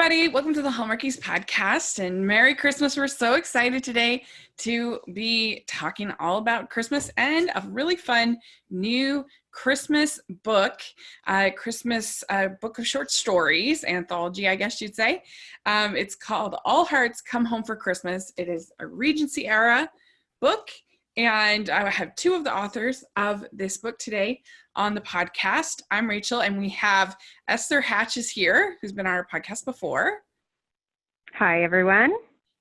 everybody. Welcome to the Hallmarkies podcast and Merry Christmas. We're so excited today to be talking all about Christmas and a really fun new Christmas book, Christmas book of short stories, anthology, I guess you'd say. It's called All Hearts Come Home for Christmas. It is a Regency era book, and I have two of the authors of this book today on the podcast. I'm Rachel, and we have Esther Hatch is here, who's been on our podcast before. Hi, everyone.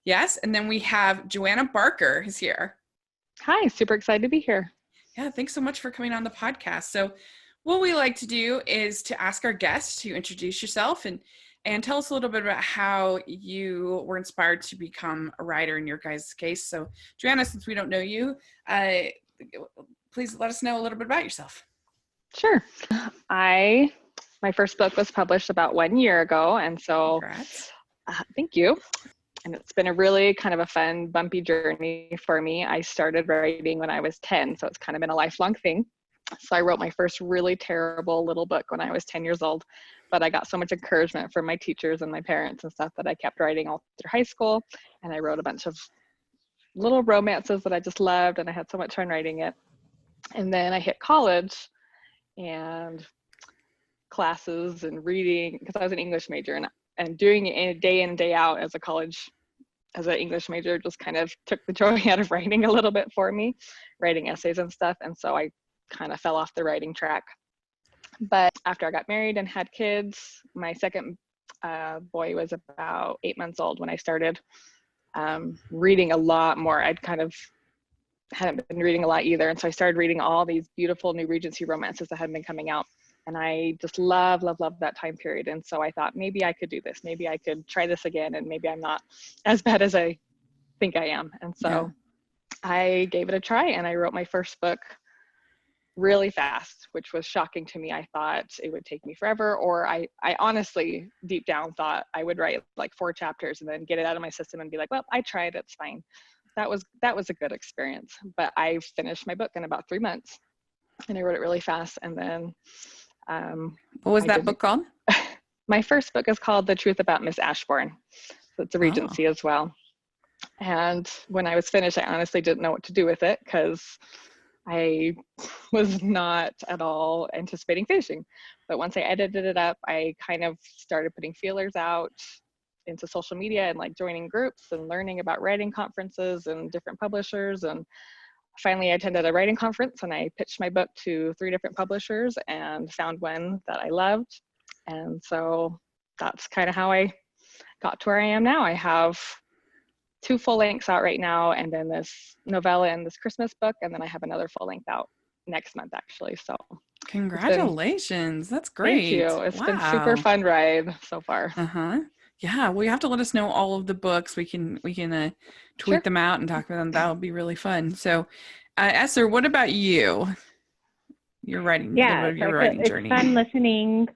Yes, and then we have Joanna Barker is here. Hi, super excited to be here. Yeah, thanks so much for coming on the podcast. So what we like to do is to ask our guests to introduce yourself and tell us a little bit about how you were inspired to become a writer in your guys' case. So Joanna, since we don't know you, please let us know a little bit about yourself. Sure. My first book was published about 1 year ago, and so thank you. And it's been a really kind of a fun, bumpy journey for me. I started writing when I was 10, so it's kind of been a lifelong thing. So I wrote my first really terrible little book when I was 10 years old, but I got so much encouragement from my teachers and my parents and stuff that I kept writing all through high school, and I wrote a bunch of little romances that I just loved, and I had so much fun writing it. And then I hit college and classes and reading, because I was an English major, and doing it day in, day out as an English major just kind of took the joy out of writing a little bit for me, writing essays and stuff. And so I kind of fell off the writing track. But after I got married and had kids, my second boy was about 8 months old when I started reading a lot more. Hadn't been reading a lot either. And so I started reading all these beautiful new Regency romances that had been coming out. And I just love that time period. And so I thought, maybe I could do this. Maybe I could try this again. And maybe I'm not as bad as I think I am. And so I gave it a try, and I wrote my first book really fast, which was shocking to me. I thought it would take me forever, or I honestly deep down thought I would write like 4 chapters and then get it out of my system and be like, well, I tried, it's fine. That was a good experience. But I finished my book in about 3 months, and I wrote it really fast. And then what was that book called? My first book is called The Truth About Miss Ashbourne. So it's a Regency as well. And when I was finished, I honestly didn't know what to do with it, because I was not at all anticipating finishing. But once I edited it up, I kind of started putting feelers out into social media and like joining groups and learning about writing conferences and different publishers. And finally I attended a writing conference, and I pitched my book to 3 different publishers and found one that I loved. And so that's kind of how I got to where I am now. I have 2 full lengths out right now, and then this novella and this Christmas book, and then I have another full length out next month, actually. So congratulations. That's great. Thank you. It's been a super fun ride so far. Yeah, well, you have to let us know all of the books. We can tweet them out and talk about them. That would be really fun. So, Esther, what about you? Your writing, your writing journey. It's fun listening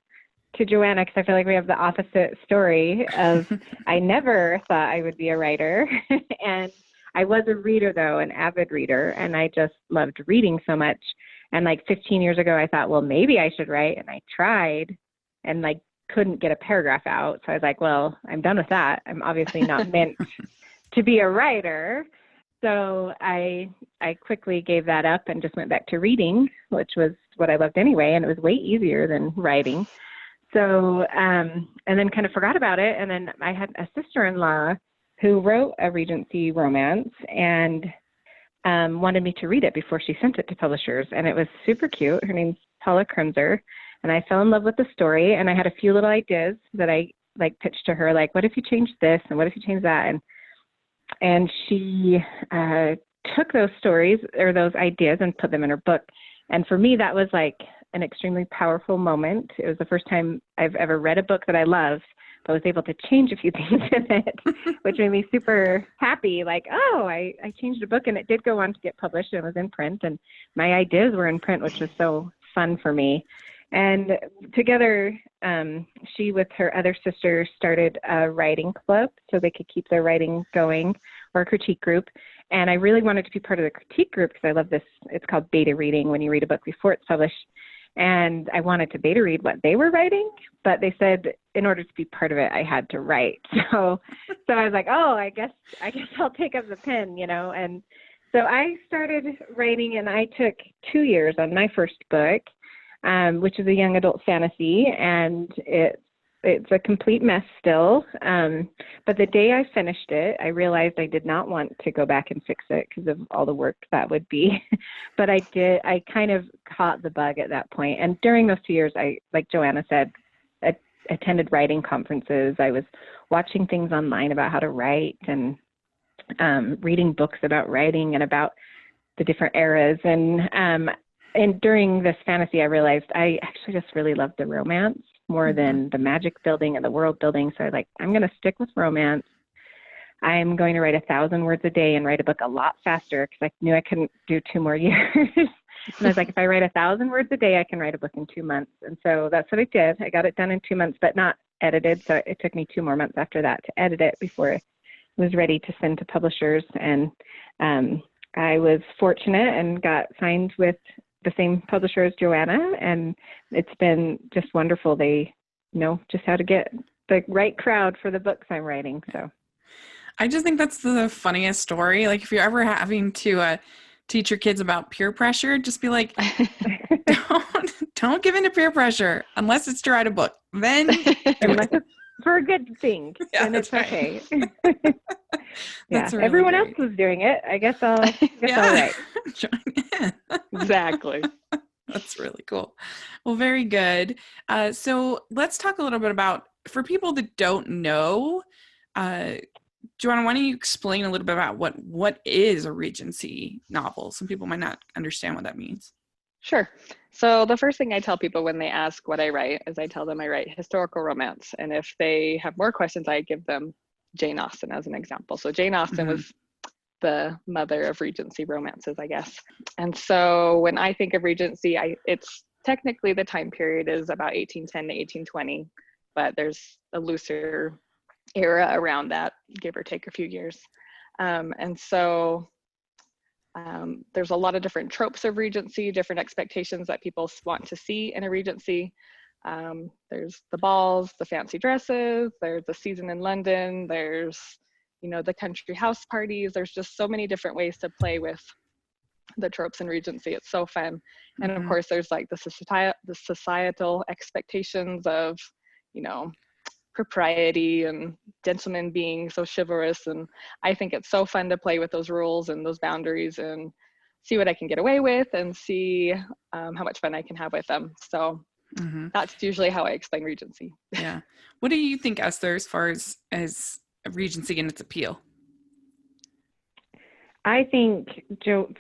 to Joanna, because I feel like we have the opposite story of I never thought I would be a writer. And I was a reader, though, an avid reader, and I just loved reading so much. And like 15 years ago, I thought, well, maybe I should write. And I tried and like couldn't get a paragraph out. So I was like, well, I'm done with that. I'm obviously not meant to be a writer. So I quickly gave that up and just went back to reading, which was what I loved anyway. And it was way easier than writing. So, and then kind of forgot about it. And then I had a sister-in-law who wrote a Regency romance and wanted me to read it before she sent it to publishers. And it was super cute. Her name's Paula Krumser. And I fell in love with the story, and I had a few little ideas that I like pitched to her, like, what if you change this? And what if you change that? And she took those stories or those ideas and put them in her book. And for me, that was like an extremely powerful moment. It was the first time I've ever read a book that I loved, but was able to change a few things in it, which made me super happy. Like, oh, I changed a book, and it did go on to get published, and it was in print, and my ideas were in print, which was so fun for me. And together, she with her other sister started a writing club so they could keep their writing going, or a critique group. And I really wanted to be part of the critique group because I love this. It's called beta reading, when you read a book before it's published. And I wanted to beta read what they were writing, but they said in order to be part of it, I had to write. So I was like, oh, I guess I'll take up the pen, And so I started writing, and I took 2 years on my first book, which is a young adult fantasy, and it's a complete mess still. But the day I finished it, I realized I did not want to go back and fix it because of all the work that would be. But I did. I kind of caught the bug at that point. And during those 2 years, I, like Joanna said, attended writing conferences. I was watching things online about how to write and reading books about writing and about the different eras. And during this fantasy, I realized I actually just really loved the romance more than the magic building and the world building. So I was like, I'm going to stick with romance. I'm going to write 1,000 words a day and write a book a lot faster because I knew I couldn't do 2 more years. And I was like, if I write 1,000 words a day, I can write a book in 2 months. And so that's what I did. I got it done in 2 months, but not edited. So it took me 2 more months after that to edit it before it was ready to send to publishers. And I was fortunate and got signed with the same publisher as Joanna, and it's been just wonderful. They know just how to get the right crowd for the books I'm writing. So I just think that's the funniest story. Like if you're ever having to teach your kids about peer pressure, just be like, don't give in to peer pressure unless it's to write a book. Then unless it's for a good thing, yeah, then it's okay. Yeah, really everyone great. else was doing it. I guess I'll write. Join in. Exactly. That's really cool. Well, very good. So let's talk a little bit about, for people that don't know, Joanna, why don't you explain a little bit about what is a Regency novel? Some people might not understand what that means. Sure. So the first thing I tell people when they ask what I write is I tell them I write historical romance. And if they have more questions, I give them Jane Austen as an example. So Jane Austen was the mother of Regency romances, I guess. And so when I think of Regency, it's technically the time period is about 1810 to 1820, but there's a looser era around that, give or take a few years. And so there's a lot of different tropes of Regency, different expectations that people want to see in a Regency. There's the balls, the fancy dresses, there's the season in London, there's, the country house parties. There's just so many different ways to play with the tropes in Regency. It's so fun. And of course, there's like the societal expectations of, propriety and gentlemen being so chivalrous. And I think it's so fun to play with those rules and those boundaries and see what I can get away with and see how much fun I can have with them. So that's usually how I explain Regency. Yeah. What do you think, Esther, as far as Regency and its appeal? I think,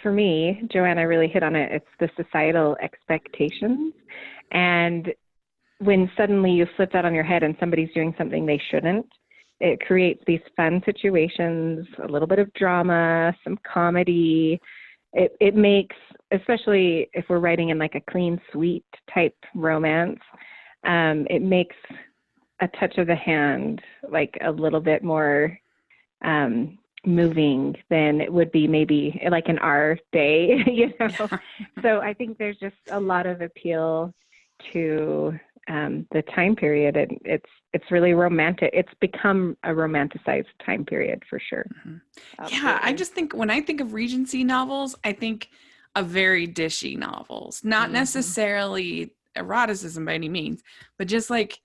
for me, Joanna really hit on it. It's the societal expectations. And when suddenly you flip that on your head and somebody's doing something they shouldn't, it creates these fun situations, a little bit of drama, some comedy. It makes, especially if we're writing in like a clean, sweet type romance, it makes a touch of the hand like a little bit more moving than it would be maybe like in our day, So I think there's just a lot of appeal to the time period, and it's really romantic. It's become a romanticized time period for sure. Yeah, I just think when I think of Regency novels, I think of very dishy novels, not necessarily eroticism by any means, but just like,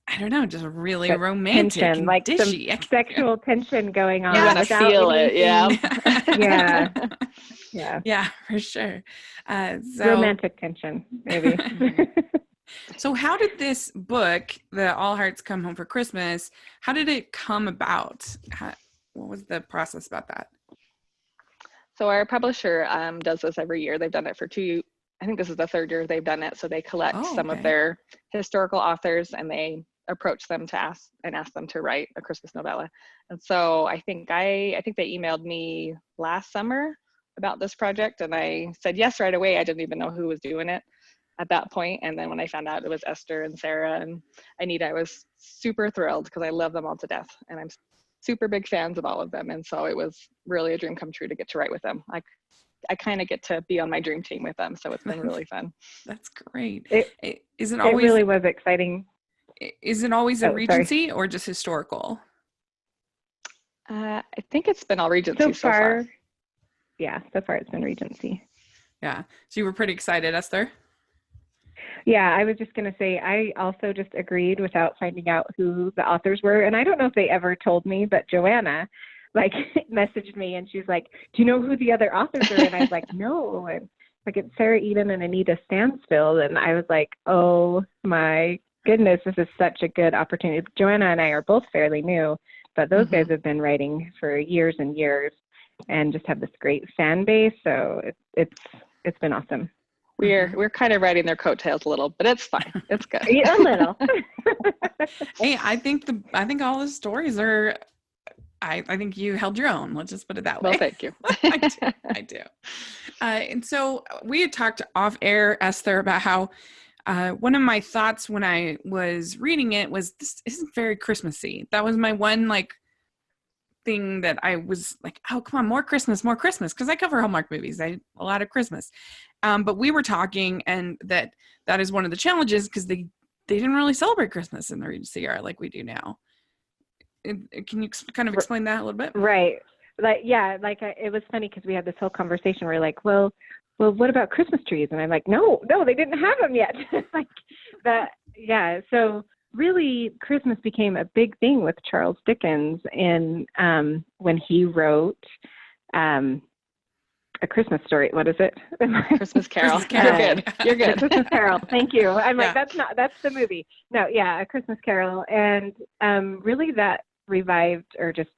I don't know, just really but romantic tension, and like dishy. some sexual tension going on. You want to feel it, yeah. Yeah, for sure. Romantic tension, maybe. So how did this book, the All Hearts Come Home for Christmas, how did it come about? What was the process about that? So our publisher does this every year. They've done it for I think this is the 3rd year they've done it. So they collect some of their historical authors and they approach them to ask them to write a Christmas novella. And so I think they emailed me last summer about this project, and I said yes right away. I didn't even know who was doing it at that point. And then when I found out it was Esther and Sarah and Anita, I was super thrilled because I love them all to death. And I'm super big fans of all of them. And so it was really a dream come true to get to write with them. I I kind of get to be on my dream team with them. So it's been really fun. That's great. It Is it always, really was exciting. is it always a Regency or just historical? I think it's been all Regency so far. Yeah, so far it's been Regency. Yeah. So you were pretty excited, Esther? Yeah, I was just going to say, I also just agreed without finding out who the authors were. And I don't know if they ever told me, but Joanna, like, messaged me and she's like, do you know who the other authors are? And I was like, no. And like, it's Sarah Eden and Anita Stansfield. And I was like, oh my goodness, this is such a good opportunity. Joanna and I are both fairly new, but those guys have been writing for years and years and just have this great fan base. So it's been awesome. We're kind of riding their coattails a little, but it's fine. It's good. A little. Hey, I think all the stories are, I think you held your own. Let's just put it that way. Well, thank you. I do. And so we had talked off air, Esther, about how one of my thoughts when I was reading it was, this isn't very Christmassy. That was my one thing that I was like, oh, come on, more Christmas. Because I cover Hallmark movies. A lot of Christmas. But we were talking, and that is one of the challenges because they didn't really celebrate Christmas in the Regency era like we do now. Can you kind of explain that a little bit? Right. It was funny because we had this whole conversation where like, well, what about Christmas trees? And I'm like, no, they didn't have them yet. Like that. Yeah. So really Christmas became a big thing with Charles Dickens in when he wrote A Christmas Story. What is it? Christmas Carol. You're good. Christmas Carol. Thank you. I'm like, that's the movie. No, yeah, A Christmas Carol. And really that revived or just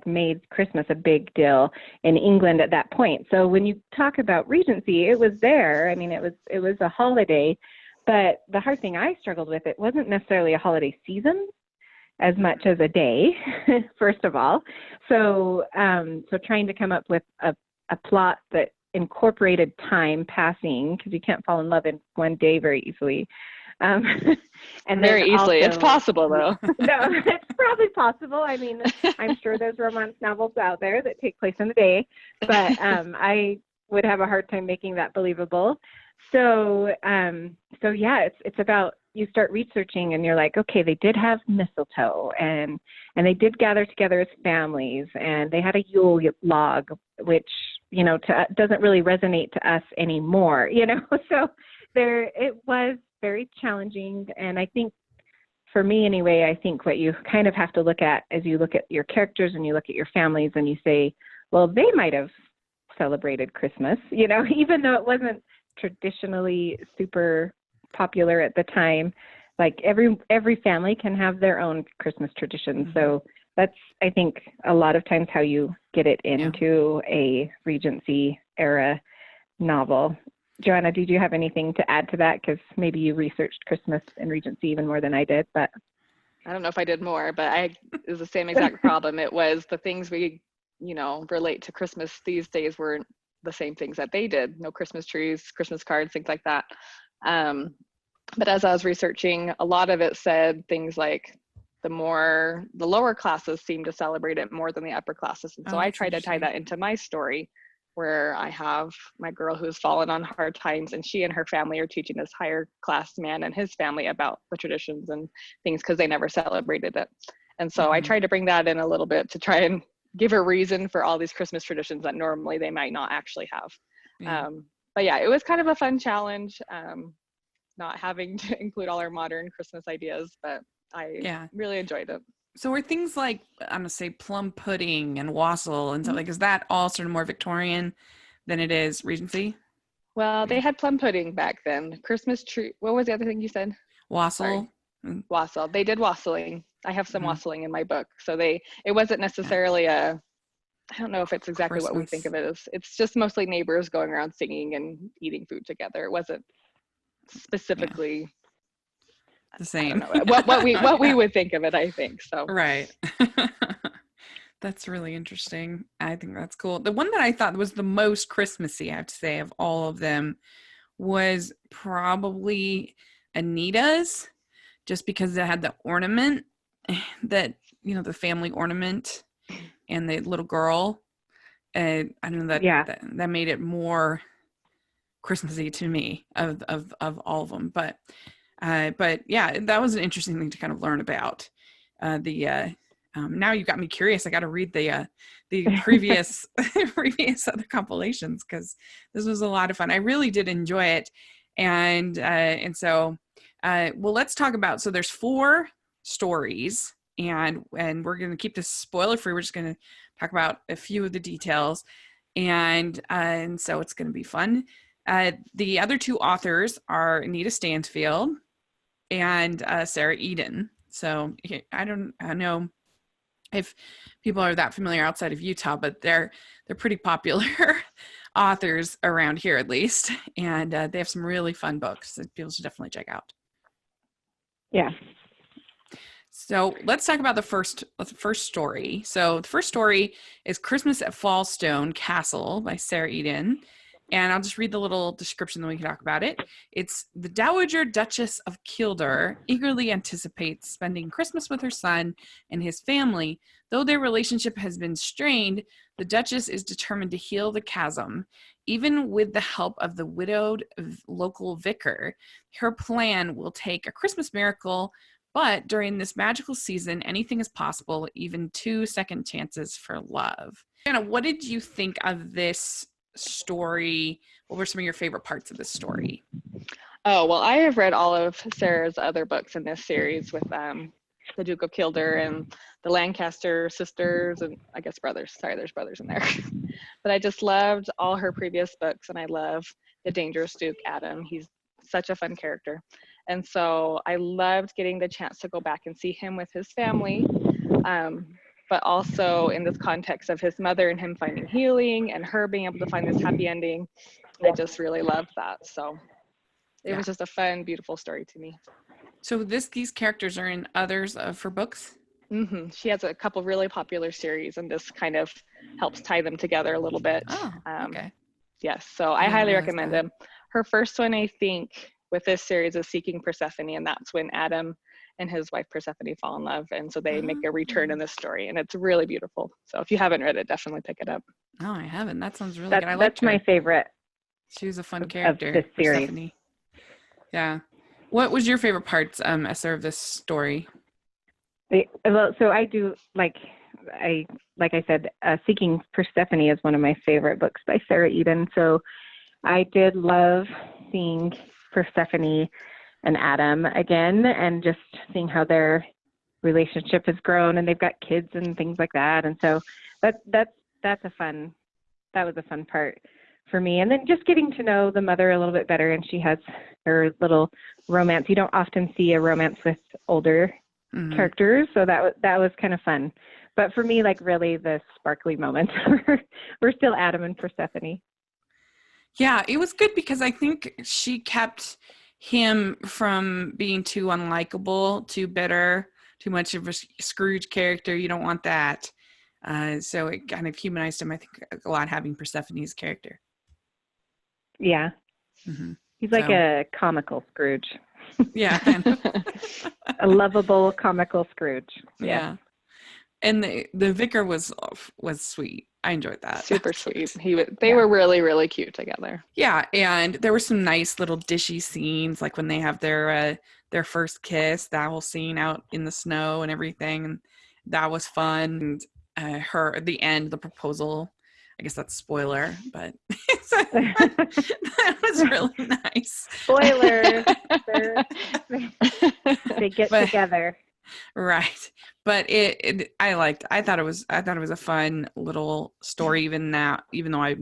made Christmas a big deal in England at that point. So when you talk about Regency, it was there. I mean, it was a holiday, but the hard thing I struggled with, it wasn't necessarily a holiday season as much as a day, first of all. So trying to come up with a plot that incorporated time passing, because you can't fall in love in one day very easily. And very easily. Also, it's possible, though. No, it's probably possible. I mean, I'm sure there's romance novels out there that take place in a day, but I would have a hard time making that believable. So yeah, it's about, you start researching and you're like, okay, they did have mistletoe and they did gather together as families and they had a Yule log, which, doesn't really resonate to us anymore, so it was very challenging. And I think for me anyway, I think what you kind of have to look at as you look at your characters and you look at your families and you say, well, they might have celebrated Christmas, even though it wasn't traditionally super popular at the time. Like every family can have their own Christmas traditions. So that's, I think, a lot of times how you get it into a Regency era novel. Joanna, did you have anything to add to that? Because maybe you researched Christmas and Regency even more than I did, but I don't know if I did more, but it was the same exact problem. It was the things we, relate to Christmas these days weren't the same things that they did. No Christmas trees, Christmas cards, things like that. But as I was researching, a lot of it said things like the lower classes seem to celebrate it more than the upper classes. And so I tried to tie that into my story, where I have my girl who's fallen on hard times, and she and her family are teaching this higher class man and his family about the traditions and things because they never celebrated it. And so I tried to bring that in a little bit to try and give a reason for all these Christmas traditions that normally they might not actually have. But yeah, it was kind of a fun challenge, not having to include all our modern Christmas ideas, but I really enjoyed it. So were things like, I'm going to say plum pudding and wassail and stuff is that all sort of more Victorian than it is Regency? Well, they had plum pudding back then. Christmas tree. What was the other thing you said? Wassail. Wassail. They did wassailing. I have some wassailing in my book. So it wasn't necessarily I don't know if it's exactly Christmas. What we think of it as. It's just mostly neighbors going around singing and eating food together. It wasn't specifically the same. I don't know, what we would think of it, I think. So right. That's really interesting. I think that's cool. The one that I thought was the most Christmassy, I have to say, of all of them was probably Anita's, just because it had the ornament that, the family ornament and the little girl. I don't know that made it more Christmassy to me of all of them. But yeah, that was an interesting thing to kind of learn about. Now you got me curious. I got to read the previous previous other compilations, because this was a lot of fun. I really did enjoy it, and so well, let's talk about. So there's 4 stories, and we're going to keep this spoiler free. We're just going to talk about a few of the details, and so it's going to be fun. The other 2 authors are Anita Stansfield and Sarah Eden. So I don't know if people are that familiar outside of Utah, but they're pretty popular authors around here, at least, and they have some really fun books that people should definitely check out. Yeah. So let's talk about the first story. So the first story is Christmas at Fallstone Castle by Sarah Eden. And I'll just read the little description, then we can talk about it. It's the Dowager Duchess of Kildare eagerly anticipates spending Christmas with her son and his family. Though their relationship has been strained, the Duchess is determined to heal the chasm. Even with the help of the widowed local vicar, her plan will take a Christmas miracle, but during this magical season, anything is possible, even 2 second chances for love. Anna, what did you think of this story? What were some of your favorite parts of this story? Oh, well, I have read all of Sarah's other books in this series with the Duke of Kildare and the Lancaster sisters, and I guess brothers. Sorry, there's brothers in there. But I just loved all her previous books, and I love the Dangerous Duke, Adam. He's such a fun character. And so I loved getting the chance to go back and see him with his family. But also in this context of his mother and him finding healing and her being able to find this happy ending. I just really loved that. So it was just a fun, beautiful story to me. So these characters are in others of her books? Mm-hmm. She has a couple really popular series, and this kind of helps tie them together a little bit. Oh, okay. Yes, so I highly recommend them. Her first one, I think, with this series is Seeking Persephone, and that's when Adam and his wife Persephone fall in love, and so they make a return in this story, and it's really beautiful. So if you haven't read it, definitely pick it up. Oh, I haven't. That sounds really good. That's my favorite. She was a fun character. Of this series. Persephone. Yeah. What was your favorite parts, Esther, of this story? Well, so I do like I said, Seeking Persephone is one of my favorite books by Sarah Eden. So I did love seeing Persephone and Adam again, and just seeing how their relationship has grown, and they've got kids and things like that. And so that was a fun part for me. And then just getting to know the mother a little bit better, and she has her little romance. You don't often see a romance with older characters, so that was kind of fun. But for me, like, really the sparkly moments were still Adam and Persephone. Yeah, it was good because I think she kept him from being too unlikable, too bitter, too much of a Scrooge character. You don't want that. So it kind of humanized him, I think, a lot, having Persephone's character. Yeah. Mm-hmm. He's like a comical Scrooge. Yeah, kind of. A lovable comical Scrooge. Yeah. And the vicar was sweet. I enjoyed that. Super sweet. They were really, really cute together. Yeah, and there were some nice little dishy scenes, like when they have their first kiss, that whole scene out in the snow and everything. And that was fun. And the end, the proposal, I guess that's spoiler, but that was really nice. Spoiler. They get together. Right. But I thought it was a fun little story, even though I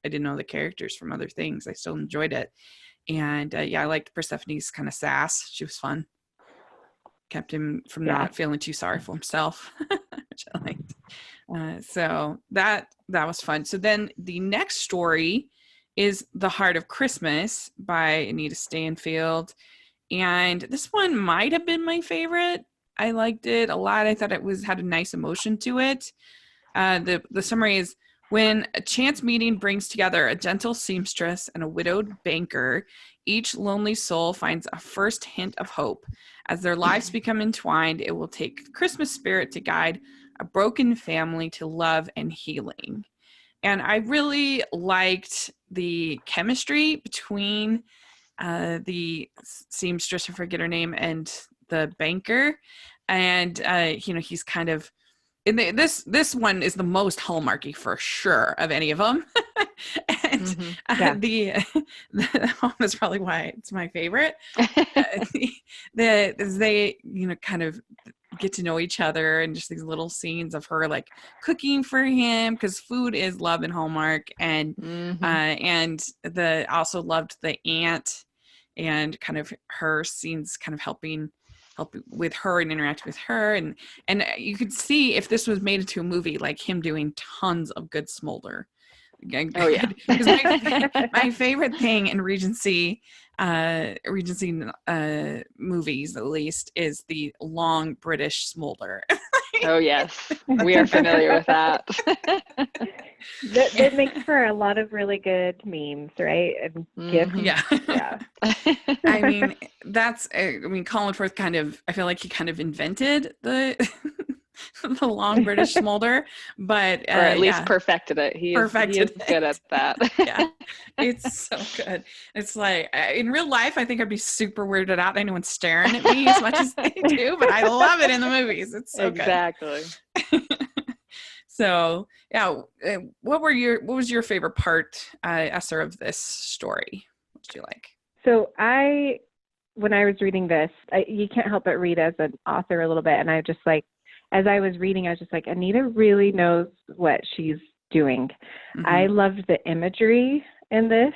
didn't know the characters from other things. I still enjoyed it. And I liked Persephone's kind of sass. She was fun. Kept him from not feeling too sorry for himself, which I liked. So that was fun. So then the next story is The Heart of Christmas by Anita Stansfield. And this one might have been my favorite. I liked it a lot. I thought it had a nice emotion to it. The summary is, when a chance meeting brings together a gentle seamstress and a widowed banker, each lonely soul finds a first hint of hope. As their lives become entwined, it will take Christmas spirit to guide a broken family to love and healing. And I really liked the chemistry between the seamstress, I forget her name, and the banker. And, he's kind of, this one is the most Hallmarky for sure of any of them. And the one is probably why it's my favorite. They, kind of get to know each other, and just these little scenes of her like cooking for him, because food is love in Hallmark. And and also loved the aunt, and kind of her scenes kind of helping with her and interacting with her. And you could see if this was made into a movie, like him doing tons of good smolder. Oh yeah. Because my favorite thing in Regency movies, at least, is the long British smolder. Oh yes, we are familiar with that. That makes for a lot of really good memes, right? And gifts. Yeah. I mean, Colin Firth I feel like he kind of invented the the long British smolder, but or at least perfected it. He is good at that. Yeah, it's so good. It's like, in real life, I think I'd be super weirded out anyone staring at me as much as they do, but I love it in the movies. It's so good. So yeah, what was your favorite part, Esther, of this story? What did you like? So when I was reading this, you can't help but read as an author a little bit, and I just like, as I was reading, I was just like, Anita really knows what she's doing. Mm-hmm. I loved the imagery in this,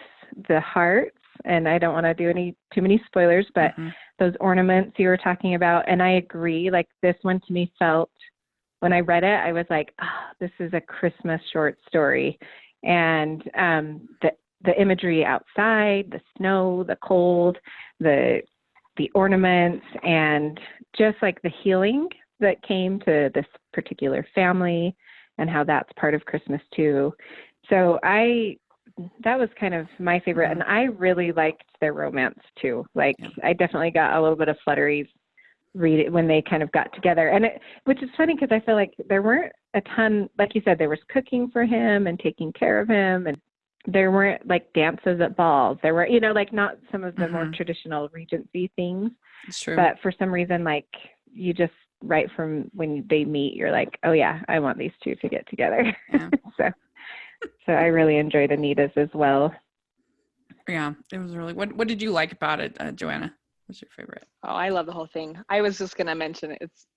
the hearts, and I don't want to do too many spoilers, but those ornaments you were talking about, and I agree, like this one to me felt, when I read it, I was like, this is a Christmas short story. And the imagery outside, the snow, the cold, the ornaments, and just like the healing that came to this particular family, and how that's part of Christmas too. So that was kind of my favorite. And I really liked their romance too. Like I definitely got a little bit of flutteries read it when they kind of got together, and which is funny because I feel like there weren't a ton, like you said, there was cooking for him and taking care of him, and there weren't like dances at balls. There were, like not some of the more traditional Regency things. It's true. But for some reason, like you just, right from when they meet, you're like, oh yeah, I want these two to get together. Yeah. so I really enjoyed Anita's as well. Yeah, it was really. What did you like about it, Joanna? What's your favorite? Oh, I love the whole thing. I was just gonna mention it's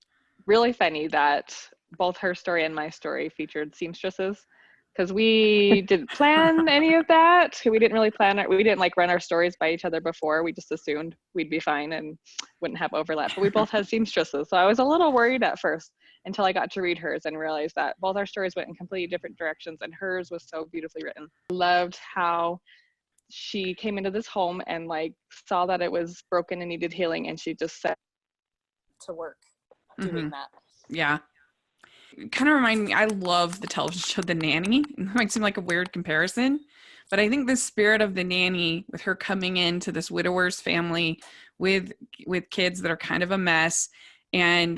really funny that both her story and my story featured seamstresses, because we didn't plan any of that. We didn't really plan it. We didn't like run our stories by each other before. We just assumed we'd be fine and wouldn't have overlap. But we both had seamstresses. So I was a little worried at first until I got to read hers and realized that both our stories went in completely different directions, and hers was so beautifully written. Loved how she came into this home and like saw that it was broken and needed healing, and she just set to work doing that. Yeah. Kind of remind me, I love the television show The Nanny. It might seem like a weird comparison, but I think the spirit of The Nanny, with her coming into this widower's family with kids that are kind of a mess, and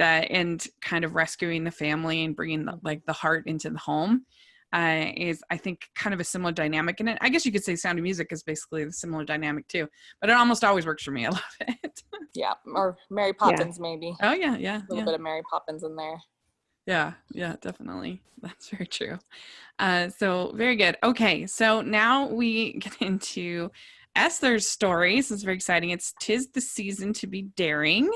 kind of rescuing the family and bringing the heart into the home, is, I think, kind of a similar dynamic in it. I guess you could say Sound of Music is basically the similar dynamic too, but it almost always works for me. I love it. Yeah, or Mary Poppins maybe. Oh yeah. A little bit of Mary Poppins in there. Yeah, definitely. That's very true. So very good. Okay, so now we get into Esther's story. This is very exciting. It's 'Tis the Season to Be Daring.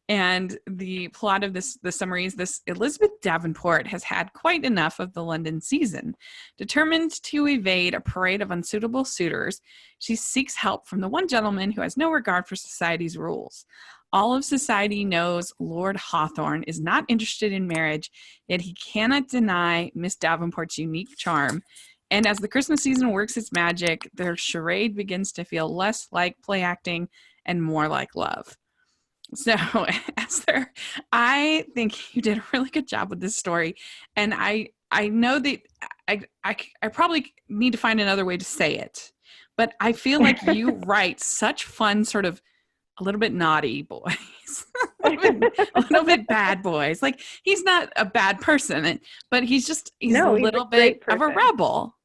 And the plot of the summary is this: Elizabeth Davenport has had quite enough of the London season. Determined to evade a parade of unsuitable suitors, she seeks help from the one gentleman who has no regard for society's rules. All of society knows Lord Hawthorne is not interested in marriage, yet he cannot deny Miss Davenport's unique charm. And as the Christmas season works its magic, their charade begins to feel less like play acting and more like love. So, Esther, I think you did a really good job with this story. And I know that I probably need to find another way to say it, but I feel like you write such fun, sort of a little bit naughty boys. boys, a little bit bad boys. Like, he's not a bad person, but he's a little bit of a rebel.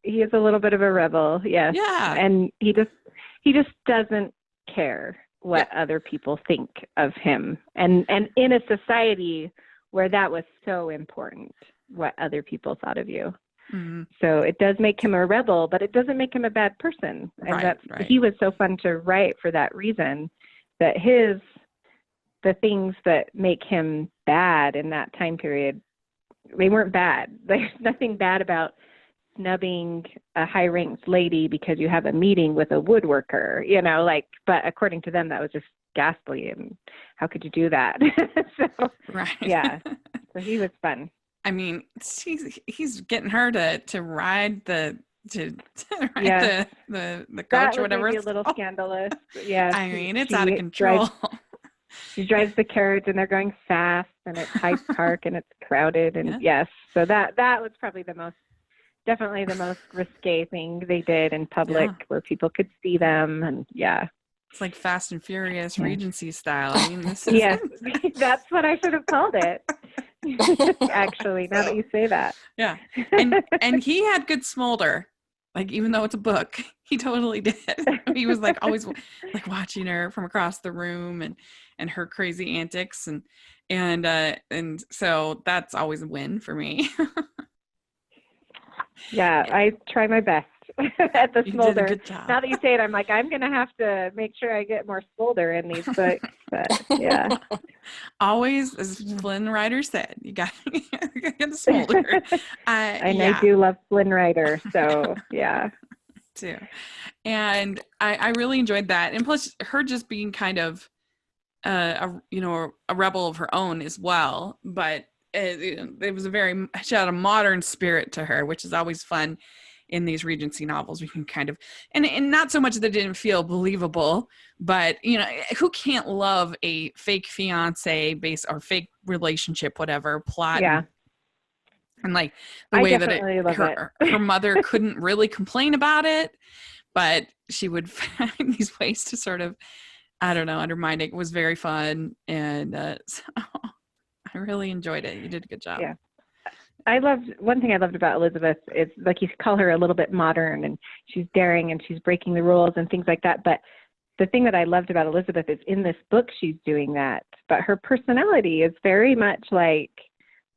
He is a little bit of a rebel, yes. Yeah. And he just doesn't care what other people think of him. And in a society where that was so important, what other people thought of you. Mm-hmm. So it does make him a rebel, but it doesn't make him a bad person. And he was so fun to write for that reason, that the things that make him bad in that time period, they weren't bad. There's nothing bad about snubbing a high-ranked lady because you have a meeting with a woodworker, but according to them, that was just ghastly, and how could you do that? So, yeah. So he was fun. I mean, he's getting her to ride the coach that or whatever. That was a little scandalous. Yeah. I mean, it's out of control. She drives the carriage, and they're going fast, and it's Hyde Park, and it's crowded, and yes. So that was probably definitely the most risque thing they did in public, where people could see them, and it's like Fast and Furious Regency style. I mean, this is yes, that's what I should have called it. Actually, now that you say that. Yeah. And he had good smolder. Like, even though it's a book, he totally did. He was like always like watching her from across the room and her crazy antics, and so that's always a win for me. Yeah, I try my best at the smolder. You did a good job. Now that you say it, I'm like, I'm going to have to make sure I get more smolder in these books. But yeah. Always, as Flynn Rider said, you got to get the smolder. I do love Flynn Rider, so yeah. Too. And I really enjoyed that. And plus, her just being kind of a rebel of her own as well. But it was she had a modern spirit to her, which is always fun in these Regency novels. We can kind of, and not so much that it didn't feel believable, but who can't love a fake fiance base or fake relationship, whatever plot. Yeah. And like the way that her mother couldn't really complain about it, but she would find these ways to sort of, I don't know, undermine it. It was very fun. And so I really enjoyed it. You did a good job. Yeah. One thing I loved about Elizabeth is, like, you call her a little bit modern, and she's daring and she's breaking the rules and things like that. But the thing that I loved about Elizabeth is, in this book, she's doing that. But her personality is very much like,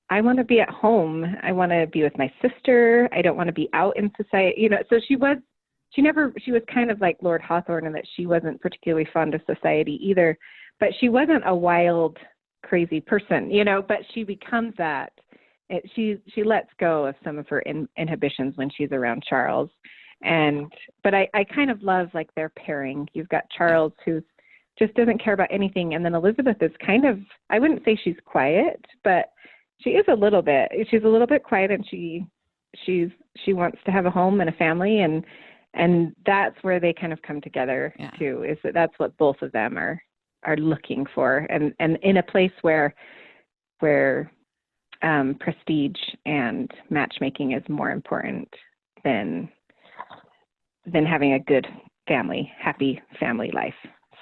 I want to be at home. I want to be with my sister. I don't want to be out in society. So she was kind of like Lord Hawthorne, in that she wasn't particularly fond of society either, but she wasn't a wild, crazy person, but she becomes that. She lets go of some of her inhibitions when she's around Charles. But I kind of love, like, their pairing. You've got Charles, who just doesn't care about anything. And then Elizabeth is kind of, I wouldn't say she's quiet, but she is a little bit. She's a little bit quiet, and she wants to have a home and a family, and that's where they kind of come together too. Is that's what both of them are looking for, and in a place where prestige and matchmaking is more important than having a good family, happy family life.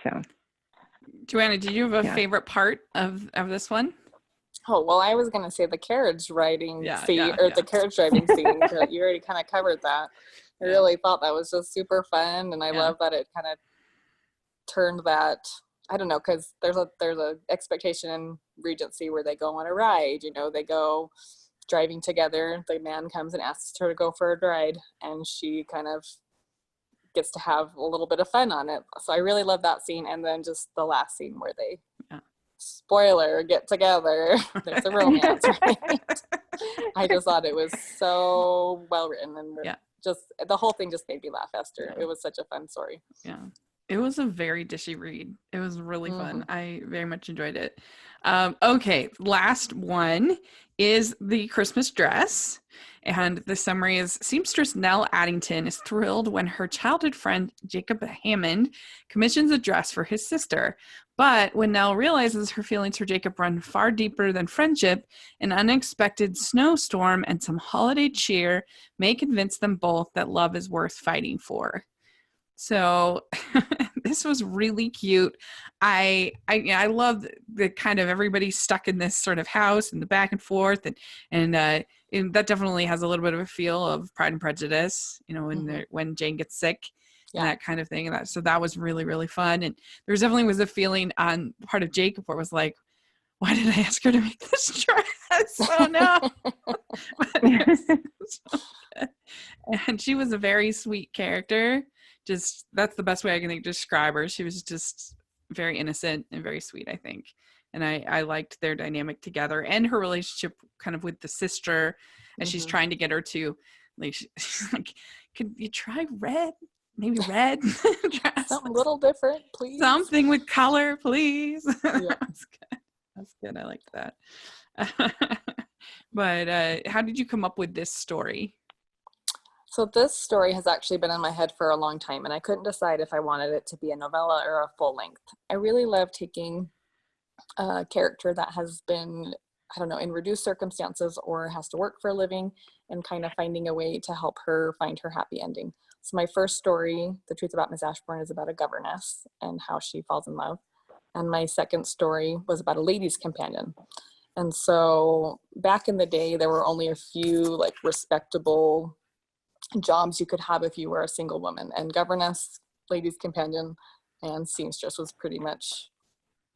So, Joanna, did you have a favorite part of this one? Oh, well, I was going to say the carriage riding scene, the carriage driving scene. You already kind of covered that. I really thought that was just super fun, and I love that it kind of turned that. I don't know, because there's a expectation in Regency where they go on a ride. They go driving together. The man comes and asks her to go for a ride, and she kind of gets to have a little bit of fun on it. So I really love that scene, and then just the last scene where they. Spoiler, get together. There's a romance, right? I just thought it was so well written, and just the whole thing just made me laugh, Esther. It was such a fun story. Yeah, it was a very dishy read. It was really fun. I very much enjoyed it. Okay, last one is The Christmas Dress. And the summary is, seamstress Nell Addington is thrilled when her childhood friend Jacob Hammond commissions a dress for his sister. But when Nell realizes her feelings for Jacob run far deeper than friendship, an unexpected snowstorm and some holiday cheer may convince them both that love is worth fighting for. So this was really cute. I love the kind of everybody stuck in this sort of house and the back and forth, and that definitely has a little bit of a feel of Pride and Prejudice, when Jane gets sick. Yeah. And that kind of thing. So that was really, really fun. And there definitely was a feeling on the part of Jacob where it was like, why did I ask her to make this dress? Oh no. So and she was a very sweet character. Just, that's the best way I can think to describe her. She was just very innocent and very sweet, I think. And I liked their dynamic together and her relationship kind of with the sister as she's trying to get her to, like, she's like, could you try red? Maybe red. Something a little different, please. Something with color, please. Yeah. That's good. I liked that. But how did you come up with this story? So this story has actually been in my head for a long time, and I couldn't decide if I wanted it to be a novella or a full length. I really love taking a character that has been, I don't know, in reduced circumstances or has to work for a living, and kind of finding a way to help her find her happy ending. So my first story, The Truth About Miss Ashbourne, is about a governess and how she falls in love. And my second story was about a lady's companion. And so back in the day, there were only a few like respectable jobs you could have if you were a single woman. And governess, lady's companion, and seamstress was pretty much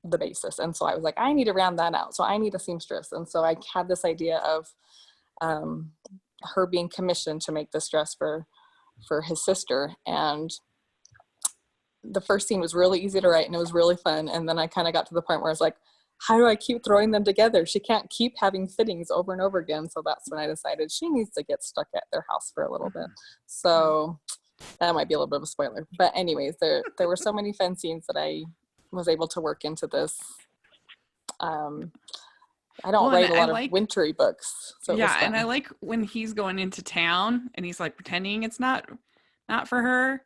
the basis. And so I was like, I need to round that out. So I need a seamstress. And so I had this idea of her being commissioned to make this dress for his sister. And the first scene was really easy to write and it was really fun. And then I kind of got to the point where I was like, how do I keep throwing them together? She can't keep having fittings over and over again. So that's when I decided she needs to get stuck at their house for a little bit. So that might be a little bit of a spoiler. But anyways, there were so many fun scenes that I was able to work into this. I don't write a lot of wintry books. So yeah, and I like when he's going into town and he's like pretending it's not for her.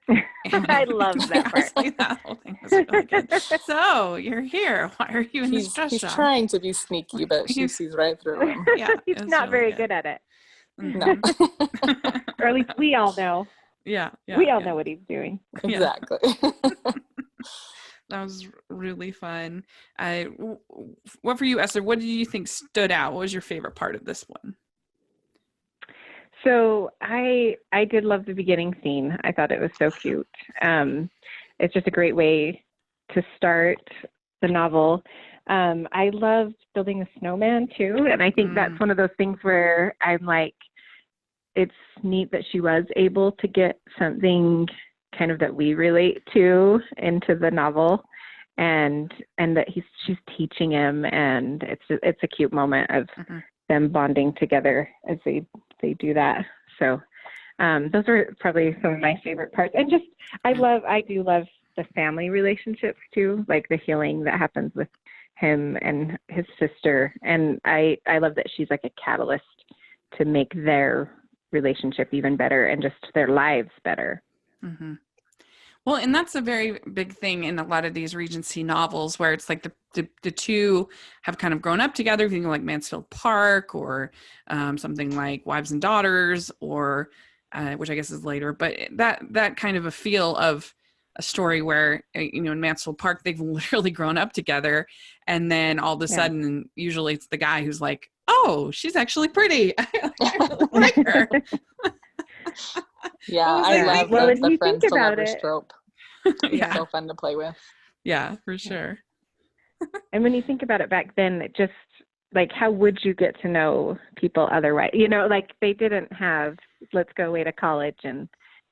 I love that part. Like, that whole thing was really good. So you're here. Why are you in this dress shop? He's trying to be sneaky, but she sees right through him. Yeah, he's not really very good at it. No. Or at least we all know. Yeah. We all know what he's doing. Exactly. That was really fun. What for you, Esther? What did you think stood out? What was your favorite part of this one? So I did love the beginning scene. I thought it was so cute. It's just a great way to start the novel. I loved building a snowman too. And I think that's one of those things where I'm like, it's neat that she was able to get something kind of that we relate to into the novel, and that she's teaching him, and it's a cute moment of them bonding together as they do that. So those are probably some of my favorite parts. And just I do love the family relationships too, like the healing that happens with him and his sister. And I love that she's like a catalyst to make their relationship even better and just their lives better. Mm-hmm. Well, and that's a very big thing in a lot of these Regency novels where it's like the two have kind of grown up together, thinking like Mansfield Park or something like Wives and Daughters, or which I guess is later, but that kind of a feel of a story where, in Mansfield Park, they've literally grown up together. And then all of a sudden, usually it's the guy who's like, oh, she's actually pretty. I really like her. Yeah, I love the friends to lovers trope. It's so fun to play with. Yeah, for sure. And when you think about it back then, it just like, how would you get to know people otherwise? Like they didn't have, let's go away to college and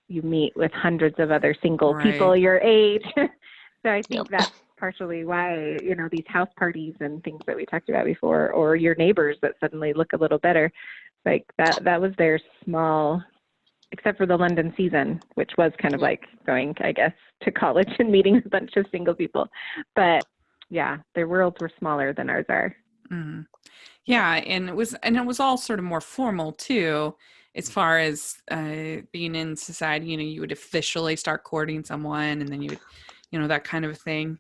you meet with hundreds of other single people your age. So I think that's partially why, these house parties and things that we talked about before, or your neighbors that suddenly look a little better, like that was their small, except for the London season, which was kind of like going, I guess, to college and meeting a bunch of single people. But yeah, their worlds were smaller than ours are. Mm-hmm. Yeah, and it was all sort of more formal too, as far as being in society. You would officially start courting someone, and then you would, that kind of thing.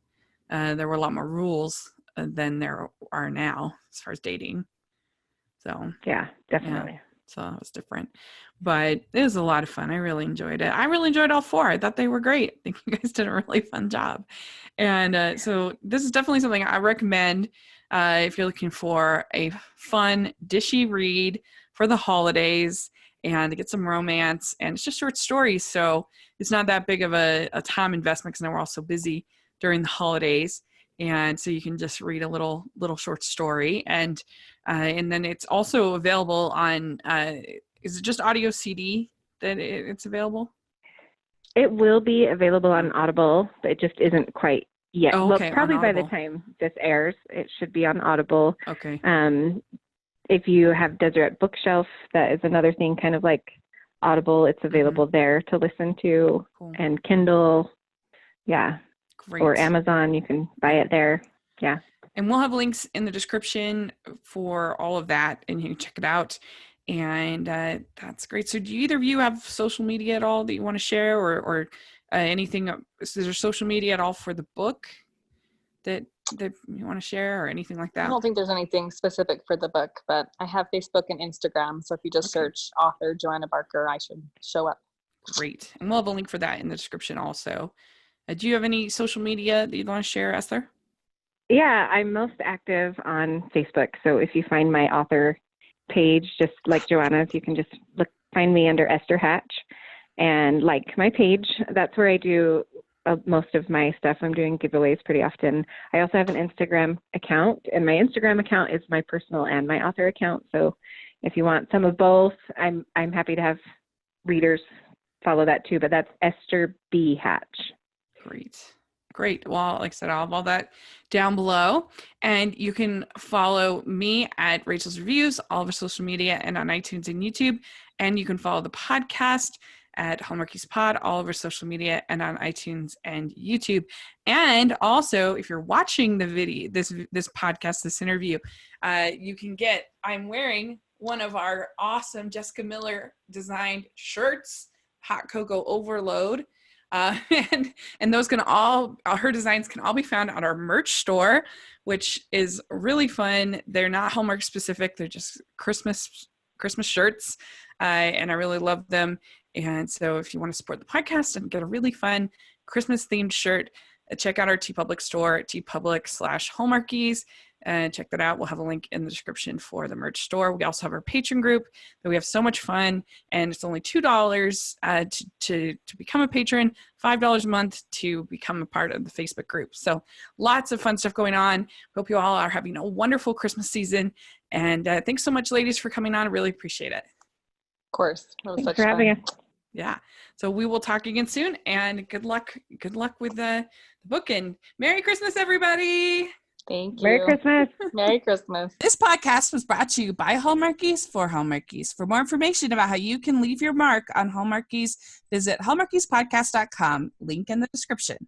There were a lot more rules than there are now as far as dating. So yeah, definitely. Yeah. So that was different. But it was a lot of fun. I really enjoyed it. I really enjoyed all 4. I thought they were great. I think you guys did a really fun job. And so this is definitely something I recommend if you're looking for a fun, dishy read for the holidays and to get some romance. And it's just short stories, so it's not that big of a time investment because now we're all so busy during the holidays. And so you can just read a little short story. And then it's also available on, is it just audio CD that it's available? It will be available on Audible, but it just isn't quite yet. Oh, okay. Well, probably by the time this airs, it should be on Audible. Okay. If you have Deseret Bookshelf, that is another thing, kind of like Audible. It's available there to listen to. Cool. And Kindle, yeah. Great. Or Amazon, you can buy it there. Yeah. And we'll have links in the description for all of that, and you can check it out. And that's great. So do either of you have social media at all that you want to share, or anything? Is there social media at all for the book that you want to share, or anything like that? I don't think there's anything specific for the book, but I have Facebook and Instagram. So if you just search author Joanna Barker, I should show up. Great. And we'll have a link for that in the description also. Do you have any social media that you'd want to share, Esther? Yeah, I'm most active on Facebook. So if you find my author page, just like Joanna's, you can just find me under Esther Hatch and like my page. That's where I do most of my stuff. I'm doing giveaways pretty often. I also have an Instagram account, and my Instagram account is my personal and my author account. So if you want some of both, I'm happy to have readers follow that too, but that's Esther B. Hatch. Great. Well, like I said, I'll have all that down below, and you can follow me at Rachel's Reviews, all of our social media, and on iTunes and YouTube. And you can follow the podcast at Hallmarkies Pod, all over social media, and on iTunes and YouTube. And also, if you're watching the video, this podcast, this interview, you can get, I'm wearing one of our awesome Jessica Miller designed shirts, Hot Cocoa Overload. And those can all, her designs can all be found on our merch store, which is really fun. They're not Hallmark specific. They're just Christmas shirts. And I really love them. And so if you want to support the podcast and get a really fun Christmas themed shirt, check out our TeePublic store at TeePublic/Hallmarkies. And check that out. We'll have a link in the description for the merch store. We also have our patron group that we have so much fun, and it's only $2 to become a patron, $5 a month to become a part of the Facebook group. So lots of fun stuff going on. Hope you all are having a wonderful Christmas season. And thanks so much, ladies, for coming on. I really appreciate it. Of course. Thanks for having us. Yeah. So we will talk again soon, and good luck with the book, and Merry Christmas, everybody. Thank you. Merry Christmas. Merry Christmas. This podcast was brought to you by Hallmarkies for Hallmarkies. For more information about how you can leave your mark on Hallmarkies, visit hallmarkiespodcast.com. Link in the description.